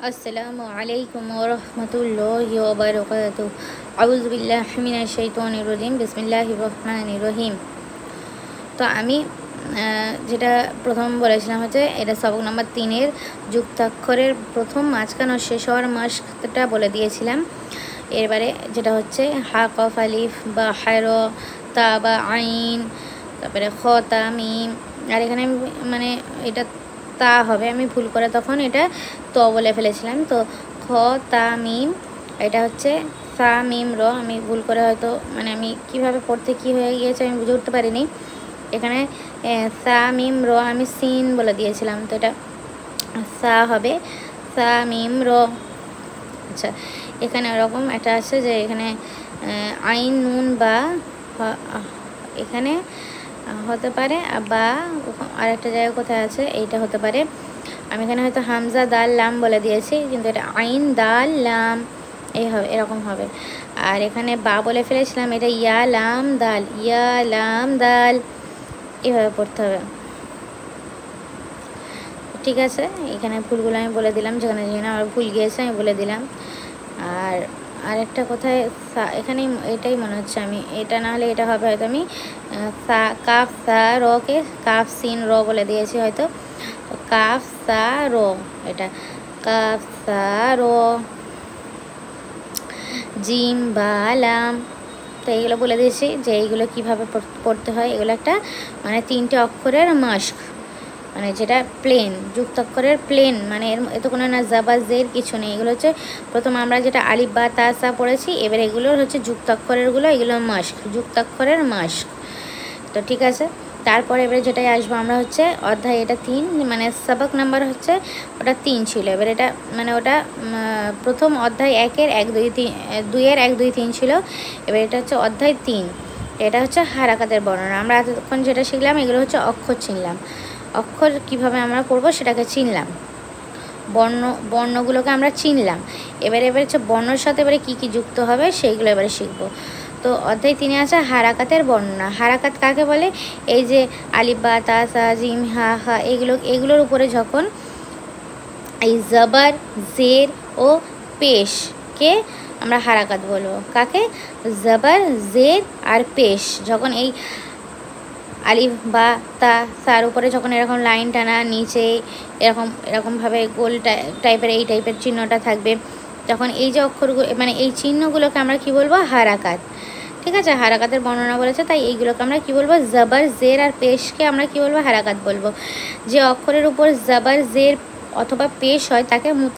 আসসালামু আলাইকুম ওয়া রাহমাতুল্লাহি ওয়া বারাকাতুহু। আউযু বিল্লাহি মিনাশ শাইতানির রাজিম। বিসমিল্লাহির রহমানির রহিম। তো আমি যেটা প্রথম বলেছিলাম হচ্ছে এটা সবক নাম্বার 3 এর যুক্তাক্ষরের প্রথম মাঝখান ও শেষ হওয়ার মাসটা বলে দিয়েছিলাম। এবারে যেটা হচ্ছে হা কফ আলিফ বা হায় তা বা আইন, তারপরে খ তা মিম। আর এখানে মানে এটা তা হবে, আমি ভুল করে তখন এটা ত বলে ফেলেছিলাম। তো খ তা মিম, এটা হচ্ছে সা মিম র। আমি ভুল করে হয়তো মানে আমি কিভাবে পড়তে কি হয়ে গিয়েছে আমি বুঝে উঠতে পারিনি। এখানে সা মিম র আমি সিন বলে দিয়েছিলাম, তো এটা সা হবে সা মিম র। আচ্ছা, এখানে ওরকম একটা আছে যে এখানে আইন নুন বা এখানে হতে পারে, বা আরেকটা জায়গায় কোথায় আছে এইটা হতে পারে। আমি এখানে হয়তো হামজা দাল লাম বলে দিয়েছি, কিন্তু এটা আইন দাল লাম এই হবে, এরকম হবে। আর এখানে বা বলে ফেলেছিলাম, এটা ইয়া লাম দাল, ইয়া লাম দাল, এভাবে পড়তে হবে। ঠিক আছে, এখানে ভুলগুলো আমি বলে দিলাম, যেখানে যেখানে আমার ভুল গিয়েছে আমি বলে দিলাম। আর আরেকটা কোথায় এখানেই এটাই মনে হচ্ছে, আমি এটা না হলে এটা হবে হয়তো, আমি কাফ সা রকে কাফ সিন র বলে দিয়েছি হয়তো। তো কাফ সা র, এটা কাফ সা র, জিম বা লাম। তো এইগুলো বলে দিয়েছি যে এইগুলো কীভাবে পড়তে হয়। এগুলো একটা মানে 3টে অক্ষরের মাস্ক, মানে যেটা প্লেন, যুক্তাক্ষরের প্লেন, মানে এত কোনো না জাবা জের কিছু নেই। এগুলো হচ্ছে প্রথম আমরা যেটা আলিফ বা তা সা পড়েছি, এবার এগুলোর হচ্ছে যুক্তাক্ষরেরগুলো, এগুলো মাস্ক, যুক্তাক্ষরের মাস্ক। তো ঠিক আছে, তারপরে এবারে যেটাই আসবো আমরা হচ্ছে অধ্যায়, এটা 3 মানে সবক নাম্বার হচ্ছে ওটা 3 ছিল। এবার এটা মানে ওটা প্রথম অধ্যায় 1-এর 1 2 3 2-এর 1 2 3 ছিল। এবার এটা হচ্ছে অধ্যায় 3, এটা হচ্ছে হারাকাতের বর্ণনা। আমরা এতক্ষণ যেটা শিখলাম এগুলো হচ্ছে অক্ষর চিনলাম, অক্ষর কিভাবে আমরা পড়বো সেটাকে চিনলাম, বর্ণগুলোকে আমরা চিনলাম। এবারে হচ্ছে বর্ণর সাথে এবারে কী কী যুক্ত হবে সেইগুলো এবারে শিখবো। তো অধ্যায় 3-এ আছে হারাকাতের বর্ণনা। হারাকাত কাকে বলে? এই যে আলিফ বা তা সা জিম হা হা এগুলোর উপরে যখন এই জবর জের ও পেশকে আমরা হারাকাত বলবো। কাকে? জবর জের আর পেশ। যখন এই আলিফ বা তা সার উপরে যখন এরকম লাইন টানা, নিচে এরকমভাবে গোল টাইপের এই টাইপের চিহ্নটা থাকবে, তখন এই যে অক্ষরগুলো মানে এই চিহ্নগুলোকে আমরা কি বলবো? হারাকাত। ঠিক আছে, হারাকাতের বর্ণনা বলেছে, তাই এইগুলোকে আমরা কি বলবো? জবর জের আর পেশকে আমরা কি বলবো? হারাকাত বলবো। যে অক্ষরের উপর জবর জের অথবা পেশ হয় তাকে